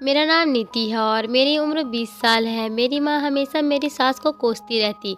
मेरा नाम नीति है और मेरी उम्र 20 साल है। मेरी माँ हमेशा मेरी सास को कोसती रहती,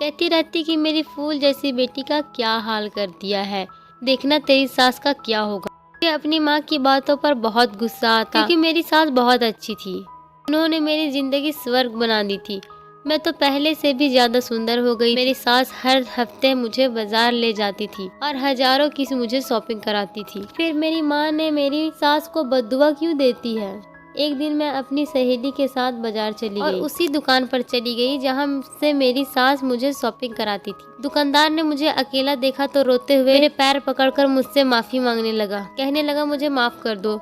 कहती रहती कि मेरी फूल जैसी बेटी का क्या हाल कर दिया है, देखना तेरी सास का क्या होगा। मुझे अपनी माँ की बातों पर बहुत गुस्सा आता क्योंकि मेरी सास बहुत अच्छी थी। उन्होंने मेरी ज़िंदगी स्वर्ग बना दी थी। मैं तो पहले से भी ज़्यादा सुंदर हो गई। मेरी सास हर हफ्ते मुझे बाजार ले जाती थी और हजारों की मुझे शॉपिंग कराती थी। फिर मेरी माँ ने मेरी सास को बद्दुआ क्यों देती है। एक दिन मैं अपनी सहेली के साथ बाजार चली गई और उसी दुकान पर चली गई जहाँ से मेरी सास मुझे शॉपिंग कराती थी। दुकानदार ने मुझे अकेला देखा तो रोते हुए मेरे पैर पकड़कर मुझसे माफी मांगने लगा। कहने लगा, मुझे माफ कर दो,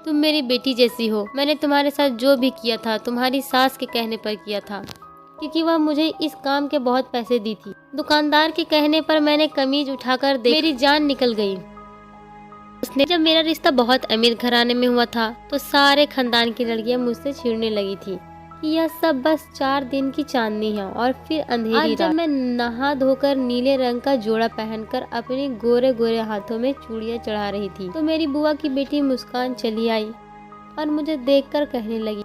तुम मेरी बेटी जैसी हो। मैंने तुम्हारे साथ जो भी किया था तुम्हारी सास के कहने पर किया था, क्योंकि वह मुझे इस काम के बहुत पैसे दी थी। दुकानदार के कहने पर मैंने कमीज उठाकर देखा, मेरी जान निकल गई। उसने जब मेरा रिश्ता बहुत अमीर घराने में हुआ था तो सारे खानदान की लड़कियां मुझसे चिढ़ने लगी थी कि यह सब बस 4 दिन की चांदनी है और फिर अंधेरी रात। जब मैं नहा धोकर नीले रंग का जोड़ा पहनकर अपने गोरे गोरे हाथों में चूड़ियां चढ़ा रही थी तो मेरी बुआ की बेटी मुस्कान चली आई और मुझे देखकर कहने लगी,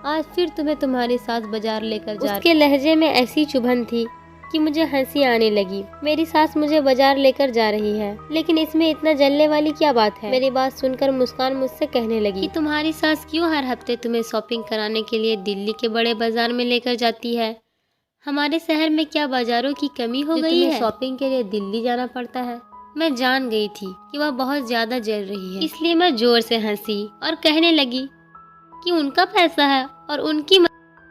आज फिर तुम्हें तुम्हारी सास बाजार लेकर जा रही। उसके लहजे में ऐसी चुभन थी कि मुझे हंसी आने लगी। मेरी सास मुझे बाजार लेकर जा रही है, लेकिन इसमें इतना जलने वाली क्या बात है। मेरी बात सुनकर मुस्कान मुझसे कहने लगी कि तुम्हारी सास क्यों हर हफ्ते तुम्हें शॉपिंग कराने के लिए दिल्ली के बड़े बाजार में लेकर जाती है। हमारे शहर में क्या बाजारों की कमी हो गई है, शॉपिंग के लिए दिल्ली जाना पड़ता है। मैं जान गई थी कि वह बहुत ज्यादा जल रही है, इसलिए मैं जोर से हंसी और कहने लगी कि उनका पैसा है और उनकी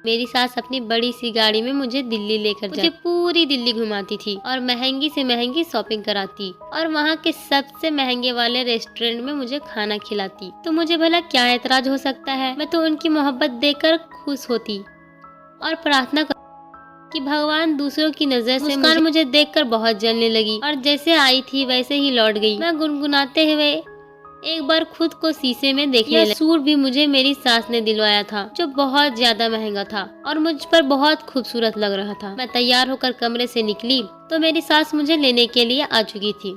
मेरी सास अपनी बड़ी सी गाड़ी में मुझे दिल्ली लेकर मुझे पूरी दिल्ली घुमाती थी और महंगी से महंगी शॉपिंग कराती और वहाँ के सबसे महंगे वाले रेस्टोरेंट में मुझे खाना खिलाती। तो मुझे भला क्या एतराज हो सकता है। मैं तो उनकी मोहब्बत देखकर खुश होती और प्रार्थना कर कि भगवान दूसरों की नजर से मुझे देखकर बहुत जलने लगी और जैसे आई थी वैसे ही लौट गई। मैं गुनगुनाते हुए एक बार खुद को शीशे में देखने लगी। सूट भी मुझे मेरी सास ने दिलवाया था जो बहुत ज्यादा महंगा था और मुझ पर बहुत खूबसूरत लग रहा था। मैं तैयार होकर कमरे से निकली तो मेरी सास मुझे लेने के लिए आ चुकी थी।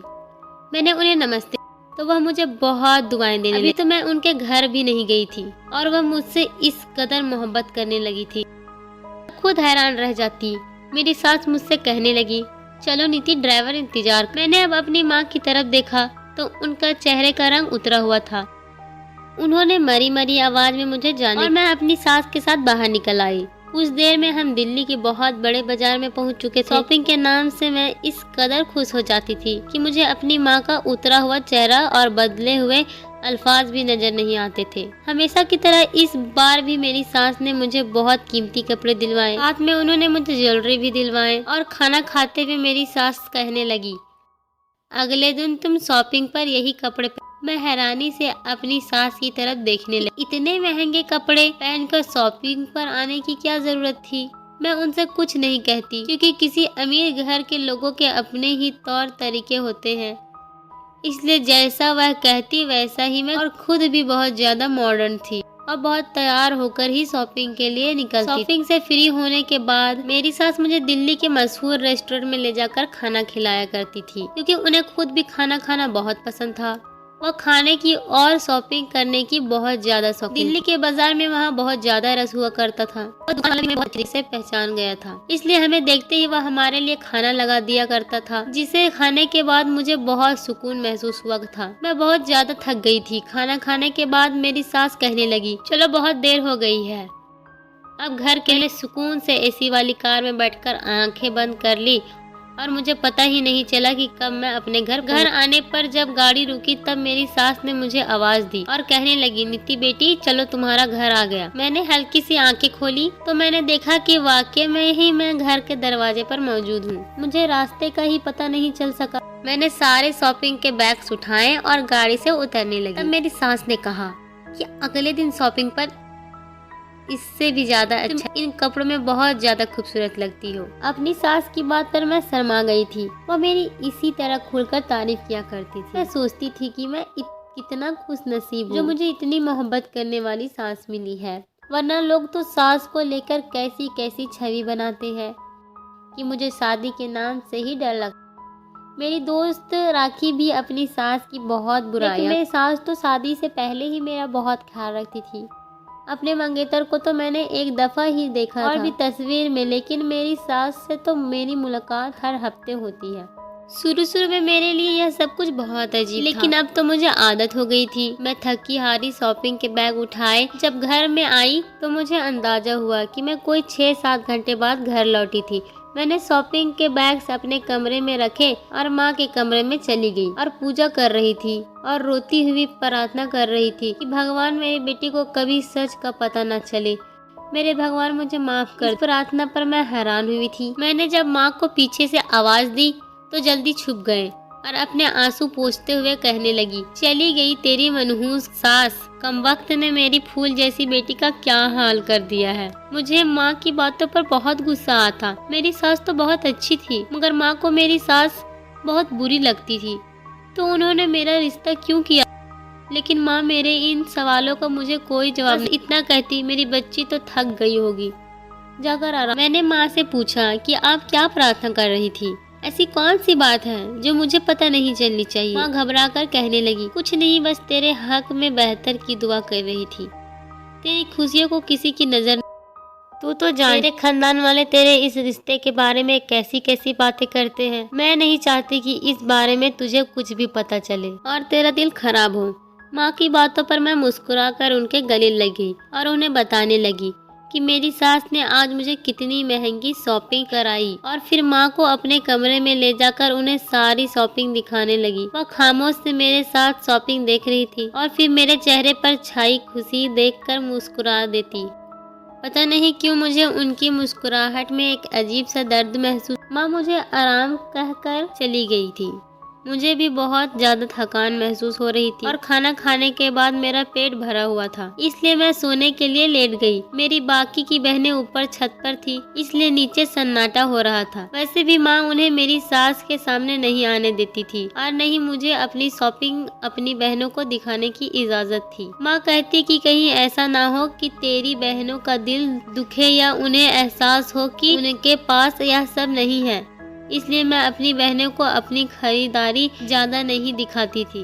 मैंने उन्हें नमस्ते तो वह मुझे बहुत दुआएं देने लगी। तो मैं उनके घर भी नहीं गई थी और वह मुझसे इस कदर मोहब्बत करने लगी थी, खुद हैरान रह जाती। मेरी सास मुझसे कहने लगी, चलो नीति, ड्राइवर इंतजार। मैंने अब अपनी माँ की तरफ देखा तो उनका चेहरे का रंग उतरा हुआ था। उन्होंने मरी मरी आवाज में मुझे जाने और मैं अपनी सास के साथ बाहर निकल आई। कुछ देर में हम दिल्ली के बहुत बड़े बाजार में पहुंच चुके थे। शॉपिंग के नाम से मैं इस कदर खुश हो जाती थी कि मुझे अपनी माँ का उतरा हुआ चेहरा और बदले हुए अल्फाज भी नजर नहीं आते थे। हमेशा की तरह इस बार भी मेरी सास ने मुझे बहुत कीमती कपड़े दिलवाए। साथ में उन्होंने मुझे ज्वेलरी भी दिलवाए और खाना खाते हुए मेरी सास कहने लगी, अगले दिन तुम शॉपिंग पर यही कपड़े मैं हैरानी से अपनी सास की तरफ देखने लगी। इतने महंगे कपड़े पहनकर शॉपिंग पर आने की क्या जरूरत थी। मैं उनसे कुछ नहीं कहती क्योंकि किसी अमीर घर के लोगों के अपने ही तौर तरीके होते हैं, इसलिए जैसा वह कहती वैसा ही मैं, और खुद भी बहुत ज्यादा मॉडर्न थी और बहुत तैयार होकर ही शॉपिंग के लिए निकलती। शॉपिंग से फ्री होने के बाद मेरी सास मुझे दिल्ली के मशहूर रेस्टोरेंट में ले जाकर खाना खिलाया करती थी क्योंकि उन्हें खुद भी खाना खाना बहुत पसंद था। वह खाने की और शॉपिंग करने की बहुत ज्यादा शौकीन। दिल्ली के बाजार में वहाँ बहुत ज्यादा रस हुआ करता था और दुकान वाले में बहुत अच्छे से पहचान गया था, इसलिए हमें देखते ही वह हमारे लिए खाना लगा दिया करता था, जिसे खाने के बाद मुझे बहुत सुकून महसूस हुआ था। मैं बहुत ज्यादा थक गई थी। खाना खाने के बाद मेरी सास कहने लगी, चलो बहुत देर हो गई है, अब घर के लिए सुकून से एसी वाली कार में बैठकर आंखें बंद कर ली और मुझे पता ही नहीं चला कि कब मैं अपने घर आने पर जब गाड़ी रुकी तब मेरी सास ने मुझे आवाज दी और कहने लगी, नीति बेटी चलो तुम्हारा घर आ गया। मैंने हल्की सी आंखें खोली तो मैंने देखा कि वाकई में ही मैं घर के दरवाजे पर मौजूद हूँ। मुझे रास्ते का ही पता नहीं चल सका। मैंने सारे शॉपिंग के बैग्स उठाए और गाड़ी से उतरने लगी। तब मेरी सास ने कहा कि अगले दिन शॉपिंग पर इससे भी ज्यादा अच्छा, इन कपड़ों में बहुत ज्यादा खूबसूरत लगती हो। अपनी सास की बात पर मैं शर्मा गई थी। वह मेरी इसी तरह खुलकर तारीफ किया करती थी। मैं सोचती थी कि मैं कितना खुश नसीब हूँ जो मुझे इतनी मोहब्बत करने वाली सास मिली है, वरना लोग तो सास को लेकर कैसी कैसी छवि बनाते हैं कि मुझे शादी के नाम से ही डर लगता। मेरी दोस्त राखी भी अपनी सास की बहुत बुराई, मेरी सास तो शादी से पहले ही मेरा बहुत ख्याल रखती थी अपने मंगेतर को तो मैंने एक दफ़ा ही देखा और भी तस्वीर में, लेकिन मेरी सास से तो मेरी मुलाकात हर हफ्ते होती है। शुरू में मेरे लिए यह सब कुछ बहुत अजीब था, लेकिन अब तो मुझे आदत हो गई थी। मैं थकी हारी शॉपिंग के बैग उठाए जब घर में आई तो मुझे अंदाजा हुआ कि मैं कोई 6-7 घंटे बाद घर लौटी थी। मैंने शॉपिंग के बैग्स अपने कमरे में रखे और माँ के कमरे में चली गई और पूजा कर रही थी और रोती हुई प्रार्थना कर रही थी कि भगवान मेरी बेटी को कभी सच का पता न चले। मेरे भगवान मुझे माफ कर। इस प्रार्थना पर मैं हैरान हुई थी। मैंने जब माँ को पीछे से आवाज दी तो जल्दी छुप गए और अपने आंसू पोंछते हुए कहने लगी, चली गई तेरी मनहूस सास। कम वक्त ने मेरी फूल जैसी बेटी का क्या हाल कर दिया है। मुझे माँ की बातों पर बहुत गुस्सा आता। मेरी सास तो बहुत अच्छी थी, मगर माँ को मेरी सास बहुत बुरी लगती थी, तो उन्होंने मेरा रिश्ता क्यों किया। लेकिन माँ मेरे इन सवालों का मुझे कोई जवाब नहीं। इतना कहती, मेरी बच्ची तो थक गई होगी, जाकर आराम। मैंने माँ से पूछा कि आप क्या प्रार्थना कर रही थी, ऐसी कौन सी बात है जो मुझे पता नहीं चलनी चाहिए। माँ घबरा कर कहने लगी, कुछ नहीं, बस तेरे हक में बेहतर की दुआ कर रही थी। तेरी खुशियों को किसी की नजर, तू तो जान तेरे खानदान वाले तेरे इस रिश्ते के बारे में कैसी कैसी बातें करते हैं। मैं नहीं चाहती कि इस बारे में तुझे कुछ भी पता चले और तेरा दिल खराब हो। माँ की बातों पर मैं मुस्कुराकर उनके गले लगी और उन्हें बताने लगी कि मेरी सास ने आज मुझे कितनी महंगी शॉपिंग कराई, और फिर माँ को अपने कमरे में ले जाकर उन्हें सारी शॉपिंग दिखाने लगी। वह खामोश से मेरे साथ शॉपिंग देख रही थी और फिर मेरे चेहरे पर छाई खुशी देखकर मुस्कुरा देती। पता नहीं क्यों मुझे उनकी मुस्कुराहट में एक अजीब सा दर्द महसूस। माँ मुझे आराम कहकर चली गई थी। मुझे भी बहुत ज्यादा थकान महसूस हो रही थी और खाना खाने के बाद मेरा पेट भरा हुआ था, इसलिए मैं सोने के लिए लेट गई। मेरी बाकी की बहनें ऊपर छत पर थी, इसलिए नीचे सन्नाटा हो रहा था। वैसे भी माँ उन्हें मेरी सास के सामने नहीं आने देती थी और नहीं मुझे अपनी शॉपिंग अपनी बहनों को दिखाने की इजाजत थी। माँ कहती कि कहीं ऐसा ना हो कि तेरी बहनों का दिल दुखे या उन्हें एहसास हो कि उनके पास यह सब नहीं है, इसलिए मैं अपनी बहनों को अपनी खरीदारी ज्यादा नहीं दिखाती थी,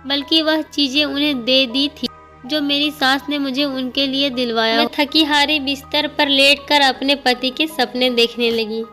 बल्कि वह चीजें उन्हें दे दी थी जो मेरी सास ने मुझे उनके लिए दिलवाया। मैं थकी हारी बिस्तर पर लेटकर अपने पति के सपने देखने लगी।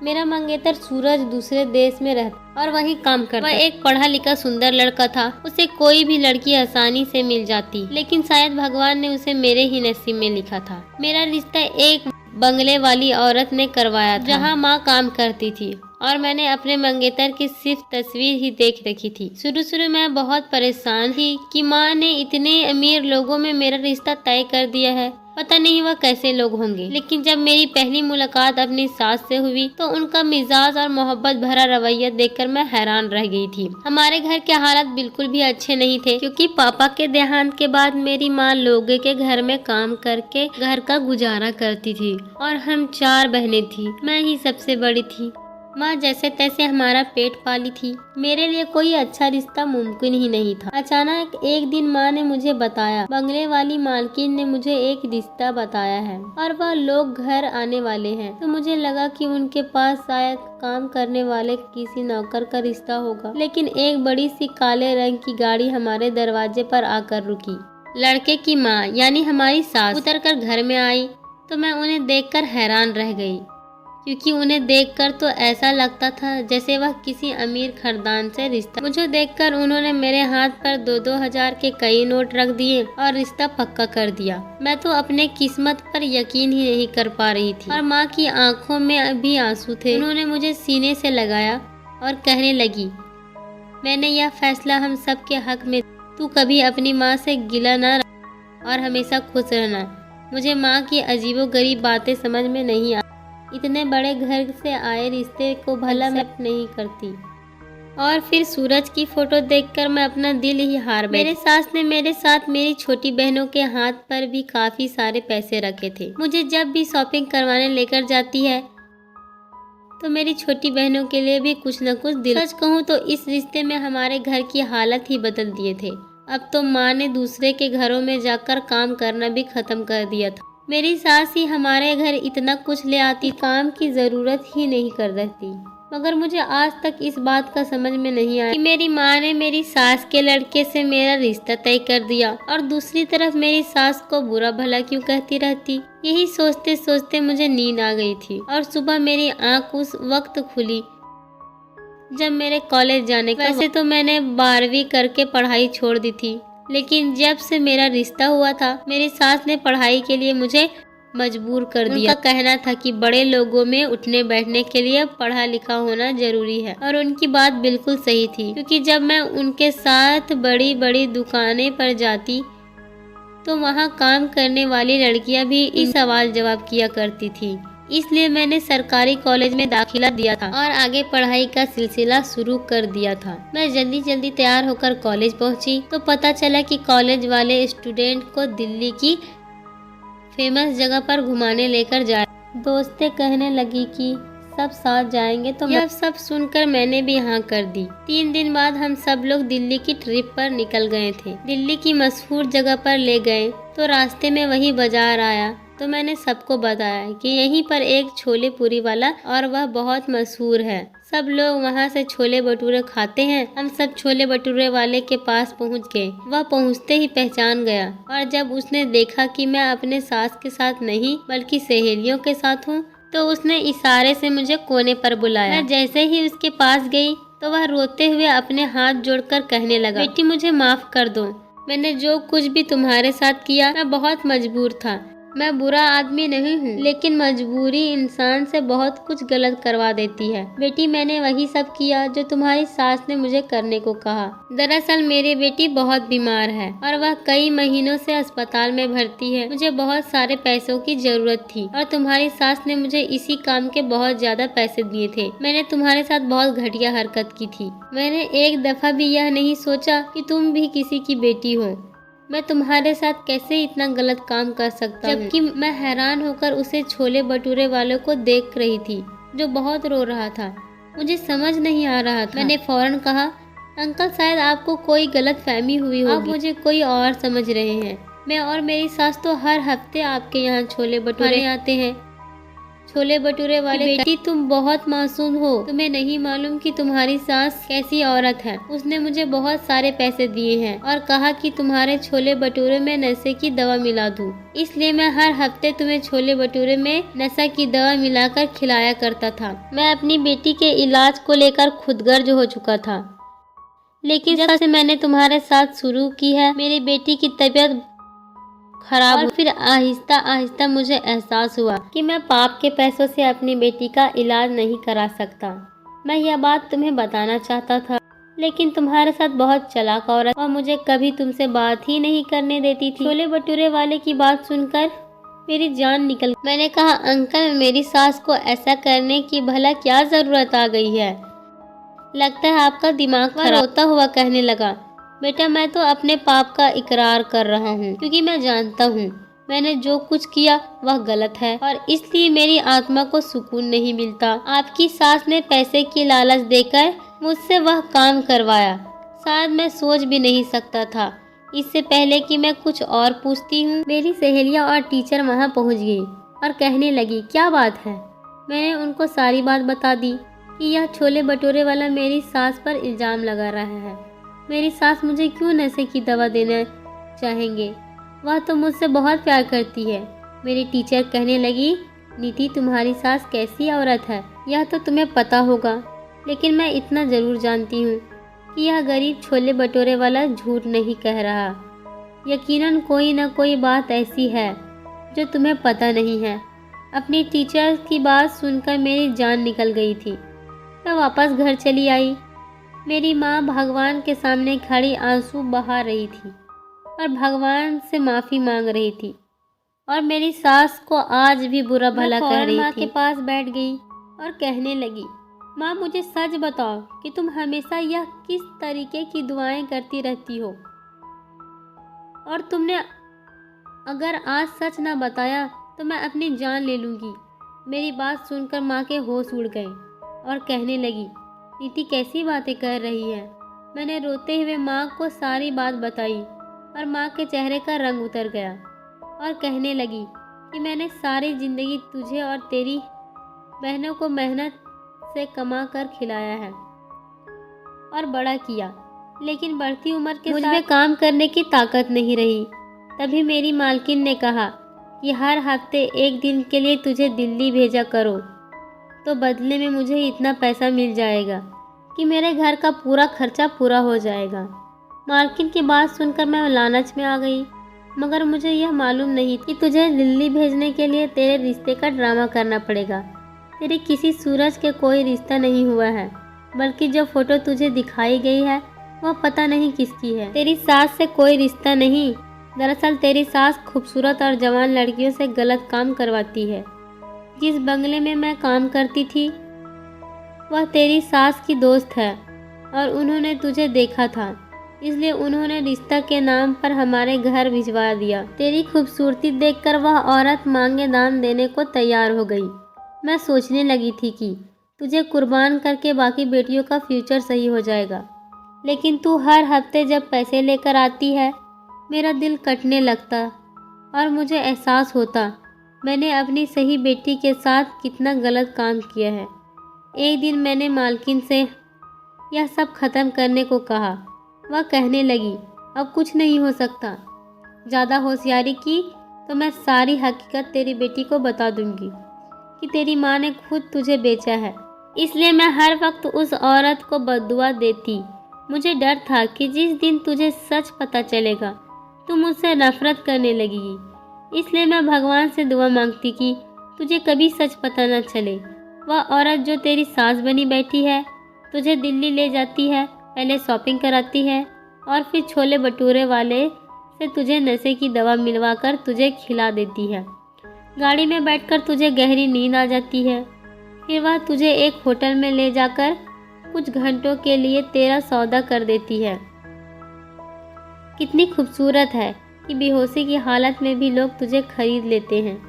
मेरा मंगेतर सूरज दूसरे देश में रहता और वहीं काम करता। वह एक पढ़ा लिखा सुंदर लड़का था। उसे कोई भी लड़की आसानी से मिल जाती, लेकिन शायद भगवान ने उसे मेरे ही नसीब में लिखा था। मेरा रिश्ता एक बंगले वाली औरत ने करवाया था, जहाँ माँ काम करती थी और मैंने अपने मंगेतर की सिर्फ तस्वीर ही देख रखी थी। शुरू में बहुत परेशान थी कि माँ ने इतने अमीर लोगों में मेरा रिश्ता तय कर दिया है, पता नहीं वह कैसे लोग होंगे। लेकिन जब मेरी पहली मुलाकात अपनी सास से हुई तो उनका मिजाज और मोहब्बत भरा रवैया देखकर मैं हैरान रह गई थी। हमारे घर के हालात बिल्कुल भी अच्छे नहीं थे, क्योंकि पापा के देहांत के बाद मेरी माँ लोगों के घर में काम करके घर का गुजारा करती थी और हम 4 बहनें थी, मैं ही सबसे बड़ी थी। माँ जैसे तैसे हमारा पेट पाली थी। मेरे लिए कोई अच्छा रिश्ता मुमकिन ही नहीं था। अचानक एक दिन माँ ने मुझे बताया, बंगले वाली मालकिन ने मुझे एक रिश्ता बताया है और वह लोग घर आने वाले हैं। तो मुझे लगा कि उनके पास शायद काम करने वाले किसी नौकर का रिश्ता होगा, लेकिन एक बड़ी सी काले रंग की गाड़ी हमारे दरवाजे पर आकर रुकी। लड़के की माँ यानी हमारी सास उतरकर घर में आई तो मैं उन्हें देखकर हैरान रह गई, क्योंकि उन्हें देखकर तो ऐसा लगता था जैसे वह किसी अमीर खानदान से रिश्ता। मुझे देखकर उन्होंने मेरे हाथ पर 2-2 हजार के कई नोट रख दिए और रिश्ता पक्का कर दिया। मैं तो अपने किस्मत पर यकीन ही नहीं कर पा रही थी और माँ की आंखों में भी आंसू थे। उन्होंने मुझे सीने से लगाया और कहने लगी, मैंने यह फैसला हम सब के हक में, तू कभी अपनी माँ से गिला न रख और हमेशा खुश रहना। मुझे माँ की अजीबोगरीब बातें समझ में नहीं आ, इतने बड़े घर से आए रिश्ते को भला मैं नहीं करती। और फिर सूरज की फोटो देखकर मैं अपना दिल ही हार बैठी। मेरे सास ने मेरे साथ मेरी छोटी बहनों के हाथ पर भी काफी सारे पैसे रखे थे। मुझे जब भी शॉपिंग करवाने लेकर जाती है तो मेरी छोटी बहनों के लिए भी कुछ न कुछ दिल। सच कहूँ तो इस रिश्ते में हमारे घर की हालत ही बदल दिए थे। अब तो माँ ने दूसरे के घरों में जाकर काम करना भी खत्म कर दिया था। मेरी सास ही हमारे घर इतना कुछ ले आती, काम की जरूरत ही नहीं कर रहती। मगर मुझे आज तक इस बात का समझ में नहीं आया कि मेरी माँ ने मेरी सास के लड़के से मेरा रिश्ता तय कर दिया और दूसरी तरफ मेरी सास को बुरा भला क्यों कहती रहती। यही सोचते सोचते मुझे नींद आ गई थी और सुबह मेरी आँख उस वक्त खुली जब मेरे कॉलेज जाने का। वैसे तो मैंने 12वीं करके पढ़ाई छोड़ दी थी, लेकिन जब से मेरा रिश्ता हुआ था मेरी सास ने पढ़ाई के लिए मुझे मजबूर कर दिया। उनका कहना था कि बड़े लोगों में उठने बैठने के लिए पढ़ा लिखा होना जरूरी है और उनकी बात बिल्कुल सही थी, क्योंकि जब मैं उनके साथ बड़ी बड़ी दुकानें पर जाती तो वहाँ काम करने वाली लड़कियाँ भी इस सवाल जवाब किया करती थी। इसलिए मैंने सरकारी कॉलेज में दाखिला दिया था और आगे पढ़ाई का सिलसिला शुरू कर दिया था। मैं जल्दी जल्दी तैयार होकर कॉलेज पहुंची तो पता चला कि कॉलेज वाले स्टूडेंट को दिल्ली की फेमस जगह पर घुमाने लेकर जा। दोस्तें कहने लगी कि सब साथ जाएंगे, तो यह सब सुनकर मैंने भी हाँ कर दी। 3 दिन बाद हम सब लोग दिल्ली की ट्रिप पर निकल गए थे। दिल्ली की मशहूर जगह पर ले गए तो रास्ते में वही बाजार आया तो मैंने सबको बताया कि यहीं पर एक छोले पूरी वाला और वह बहुत मशहूर है। सब लोग वहाँ से छोले भटूरे खाते हैं। हम सब छोले भटूरे वाले के पास पहुँच गए। वह पहुँचते ही पहचान गया और जब उसने देखा कि मैं अपने सास के साथ नहीं बल्कि सहेलियों के साथ हूँ तो उसने इशारे से मुझे कोने पर बुलाया। मैं जैसे ही उसके पास गई तो वह रोते हुए अपने हाथ जोड़कर कहने लगा, बेटी मुझे माफ कर दो, मैंने जो कुछ भी तुम्हारे साथ किया मैं बहुत मजबूर था। मैं बुरा आदमी नहीं हूँ, लेकिन मजबूरी इंसान से बहुत कुछ गलत करवा देती है। बेटी मैंने वही सब किया जो तुम्हारी सास ने मुझे करने को कहा। दरअसल मेरी बेटी बहुत बीमार है और वह कई महीनों से अस्पताल में भर्ती है। मुझे बहुत सारे पैसों की जरूरत थी और तुम्हारी सास ने मुझे इसी काम के बहुत ज्यादा पैसे दिए थे। मैंने तुम्हारे साथ बहुत घटिया हरकत की थी। मैंने एक दफा भी यह नहीं सोचा कि तुम भी किसी की बेटी हो। मैं तुम्हारे साथ कैसे इतना गलत काम कर सकता हूँ। जबकि मैं हैरान होकर उसे छोले भटूरे वालों को देख रही थी जो बहुत रो रहा था। मुझे समझ नहीं आ रहा था। मैंने फौरन कहा, अंकल शायद आपको कोई गलत फहमी हुई होगी, आप मुझे कोई और समझ रहे हैं। मैं और मेरी सास तो हर हफ्ते आपके यहाँ छोले भटूरे आते हैं। छोले भटूरे वाले, बेटी तुम बहुत मासूम हो, तुम्हें नहीं मालूम कि तुम्हारी सास कैसी औरत है। उसने मुझे बहुत सारे पैसे दिए हैं और कहा कि तुम्हारे छोले भटूरे में नशे की दवा मिला दूं। इसलिए मैं हर हफ्ते तुम्हें छोले भटूरे में नशा की दवा मिलाकर खिलाया करता था। मैं अपनी बेटी के इलाज को लेकर खुदगर्ज हो चुका था, लेकिन जब से मैंने तुम्हारे साथ शुरू की है मेरी बेटी की तबीयत खराब और फिर आहिस्ता आहिस्ता मुझे एहसास हुआ कि मैं पाप के पैसों से अपनी बेटी का इलाज नहीं करा सकता। मैं यह बात तुम्हें बताना चाहता था, लेकिन तुम्हारे साथ बहुत चालाक औरत और मुझे कभी तुमसे बात ही नहीं करने देती थी। छोले भटूरे वाले की बात सुनकर मेरी जान निकल। मैंने कहा, अंकल मेरी सास को ऐसा करने की भला क्या जरूरत आ गई है? लगता है आपका दिमाग खराब। रोता हुआ कहने लगा, बेटा मैं तो अपने पाप का इकरार कर रहा हूँ, क्योंकि मैं जानता हूँ मैंने जो कुछ किया वह गलत है और इसलिए मेरी आत्मा को सुकून नहीं मिलता। आपकी सास ने पैसे की लालच देकर मुझसे वह काम करवाया। शायद मैं सोच भी नहीं सकता था इससे पहले कि मैं कुछ और पूछती हूँ। मेरी सहेलियाँ और टीचर वहाँ पहुँच गई और कहने लगी, क्या बात है? मैंने उनको सारी बात बता दी कि यह छोले भटूरे वाला मेरी सास पर इल्ज़ाम लगा रहा है। मेरी सास मुझे क्यों नशे की दवा देना चाहेंगे? वह तो मुझसे बहुत प्यार करती है। मेरी टीचर कहने लगी, नीति तुम्हारी सास कैसी औरत है यह तो तुम्हें पता होगा, लेकिन मैं इतना ज़रूर जानती हूँ कि यह गरीब छोले भटूरे वाला झूठ नहीं कह रहा। यकीनन कोई न कोई बात ऐसी है जो तुम्हें पता नहीं है। अपनी टीचर की बात सुनकर मेरी जान निकल गई थी। मैं वापस घर चली आई। मेरी माँ भगवान के सामने खड़ी आंसू बहा रही थी और भगवान से माफ़ी मांग रही थी और मेरी सास को आज भी बुरा भला कह रही थी। माँ के पास बैठ गई और कहने लगी, माँ मुझे सच बताओ कि तुम हमेशा यह किस तरीके की दुआएं करती रहती हो, और तुमने अगर आज सच ना बताया तो मैं अपनी जान ले लूँगी। मेरी बात सुनकर माँ के होश उड़ गए और कहने लगी, नीति कैसी बातें कर रही है? मैंने रोते हुए माँ को सारी बात बताई और माँ के चेहरे का रंग उतर गया और कहने लगी कि मैंने सारी ज़िंदगी तुझे और तेरी बहनों को मेहनत से कमा कर खिलाया है और बड़ा किया, लेकिन बढ़ती उम्र के मुझ में काम करने की ताकत नहीं रही। तभी मेरी मालकिन ने कहा कि हर हफ्ते एक दिन के लिए तुझे दिल्ली भेजा करो, तो बदले में मुझे इतना पैसा मिल जाएगा कि मेरे घर का पूरा खर्चा पूरा हो जाएगा। मालकिन की बात सुनकर मैं लालच में आ गई, मगर मुझे यह मालूम नहीं कि तुझे दिल्ली भेजने के लिए तेरे रिश्ते का ड्रामा करना पड़ेगा। तेरे किसी सूरज के कोई रिश्ता नहीं हुआ है, बल्कि जो फोटो तुझे दिखाई गई है वह पता नहीं किसकी है। तेरी सास से कोई रिश्ता नहीं, दरअसल तेरी सास खूबसूरत और जवान लड़कियों से गलत काम करवाती है। जिस बंगले में मैं काम करती थी वह तेरी सास की दोस्त है और उन्होंने तुझे देखा था, इसलिए उन्होंने रिश्ता के नाम पर हमारे घर भिजवा दिया। तेरी खूबसूरती देखकर वह औरत मांगे दान देने को तैयार हो गई। मैं सोचने लगी थी कि तुझे कुर्बान करके बाकी बेटियों का फ्यूचर सही हो जाएगा, लेकिन तू हर हफ्ते जब पैसे लेकर आती है मेरा दिल कटने लगता और मुझे एहसास होता मैंने अपनी सही बेटी के साथ कितना गलत काम किया है। एक दिन मैंने मालकिन से यह सब ख़त्म करने को कहा। वह कहने लगी, अब कुछ नहीं हो सकता। ज़्यादा होशियारी की तो मैं सारी हकीकत तेरी बेटी को बता दूंगी कि तेरी माँ ने खुद तुझे बेचा है, इसलिए मैं हर वक्त उस औरत को बद्दुआ देती। मुझे डर था कि जिस दिन तुझे सच पता चलेगा तू मुझसे नफरत करने लगेगी, इसलिए मैं भगवान से दुआ मांगती कि तुझे कभी सच पता न चले। वह औरत जो तेरी सास बनी बैठी है तुझे दिल्ली ले जाती है, पहले शॉपिंग कराती है और फिर छोले भटूरे वाले से तुझे नशे की दवा मिलवा कर तुझे खिला देती है। गाड़ी में बैठकर तुझे गहरी नींद आ जाती है। फिर वह तुझे एक होटल में ले जाकर कुछ घंटों के लिए तेरा सौदा कर देती है। कितनी खूबसूरत है कि बेहोशी की हालत में भी लोग तुझे खरीद लेते हैं।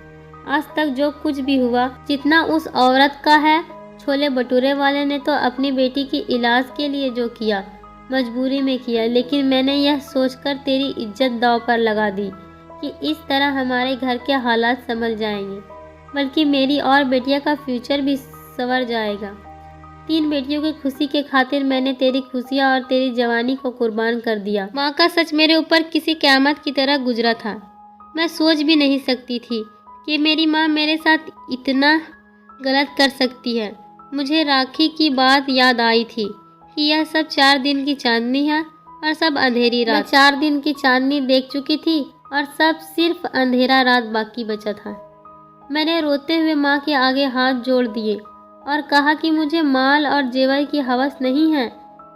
आज तक जो कुछ भी हुआ जितना उस औरत का है, छोले भटूरे वाले ने तो अपनी बेटी की इलाज के लिए जो किया मजबूरी में किया, लेकिन मैंने यह सोचकर तेरी इज्जत दांव पर लगा दी कि इस तरह हमारे घर के हालात संभल जाएंगे, बल्कि मेरी और बेटिया का फ्यूचर भी संवर जाएगा। 3 बेटियों की खुशी के खातिर मैंने तेरी खुशियाँ और तेरी जवानी को कुर्बान कर दिया। माँ का सच मेरे ऊपर किसी क़यामत की तरह गुजरा था। मैं सोच भी नहीं सकती थी कि मेरी माँ मेरे साथ इतना गलत कर सकती है। मुझे राखी की बात याद आई थी कि यह सब 4 दिन की चांदनी है और सब अंधेरी रात। मैं 4 दिन की चांदनी देख चुकी थी और सब सिर्फ अंधेरा रात बाकी बचा था। मैंने रोते हुए माँ के आगे हाथ जोड़ दिए और कहा कि मुझे माल और जेवर की हवस नहीं है,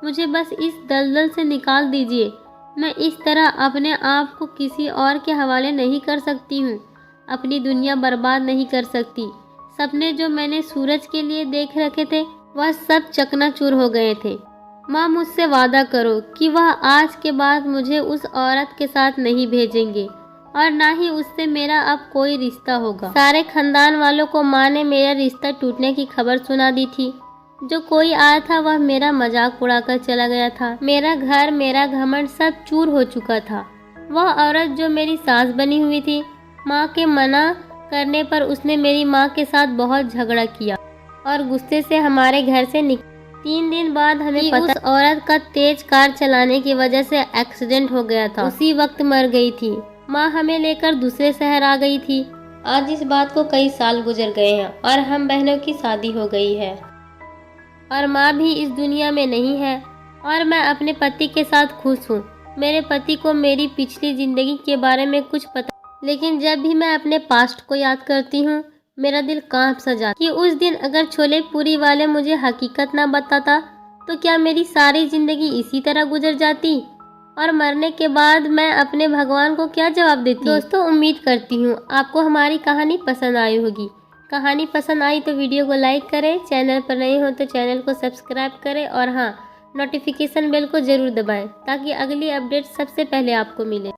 मुझे बस इस दलदल से निकाल दीजिए। मैं इस तरह अपने आप को किसी और के हवाले नहीं कर सकती हूँ, अपनी दुनिया बर्बाद नहीं कर सकती। सपने जो मैंने सूरज के लिए देख रखे थे वह सब चकनाचूर हो गए थे। माँ मुझसे वादा करो कि वह आज के बाद मुझे उस औरत के साथ नहीं भेजेंगे और ना ही उससे मेरा अब कोई रिश्ता होगा। सारे खानदान वालों को माँ ने मेरा रिश्ता टूटने की खबर सुना दी थी। जो कोई आया था वह मेरा मजाक उड़ाकर चला गया था। मेरा घर, मेरा घमंड सब चूर हो चुका था। वह औरत जो मेरी सास बनी हुई थी, माँ के मना करने पर उसने मेरी माँ के साथ बहुत झगड़ा किया और गुस्से से हमारे घर से 3 दिन बाद हमें पता उस औरत का तेज कार चलाने की वजह से एक्सीडेंट हो गया था। उसी वक्त मर गई थी। माँ हमें लेकर दूसरे शहर आ गई थी। आज इस बात को कई साल गुजर गए हैं और हम बहनों की शादी हो गई है और माँ भी इस दुनिया में नहीं है और मैं अपने पति के साथ खुश हूँ। मेरे पति को मेरी पिछली ज़िंदगी के बारे में कुछ पता, लेकिन जब भी मैं अपने पास्ट को याद करती हूँ मेरा दिल कांप सा जाता कि उस दिन अगर छोले पूरी वाले मुझे हकीकत ना बताता तो क्या मेरी सारी ज़िंदगी इसी तरह गुजर जाती और मरने के बाद मैं अपने भगवान को क्या जवाब देती। दोस्तों, उम्मीद करती हूँ आपको हमारी कहानी पसंद आई होगी। कहानी पसंद आई तो वीडियो को लाइक करें, चैनल पर नए हो तो चैनल को सब्सक्राइब करें और हाँ, नोटिफिकेशन बेल को ज़रूर दबाएं ताकि अगली अपडेट सबसे पहले आपको मिले।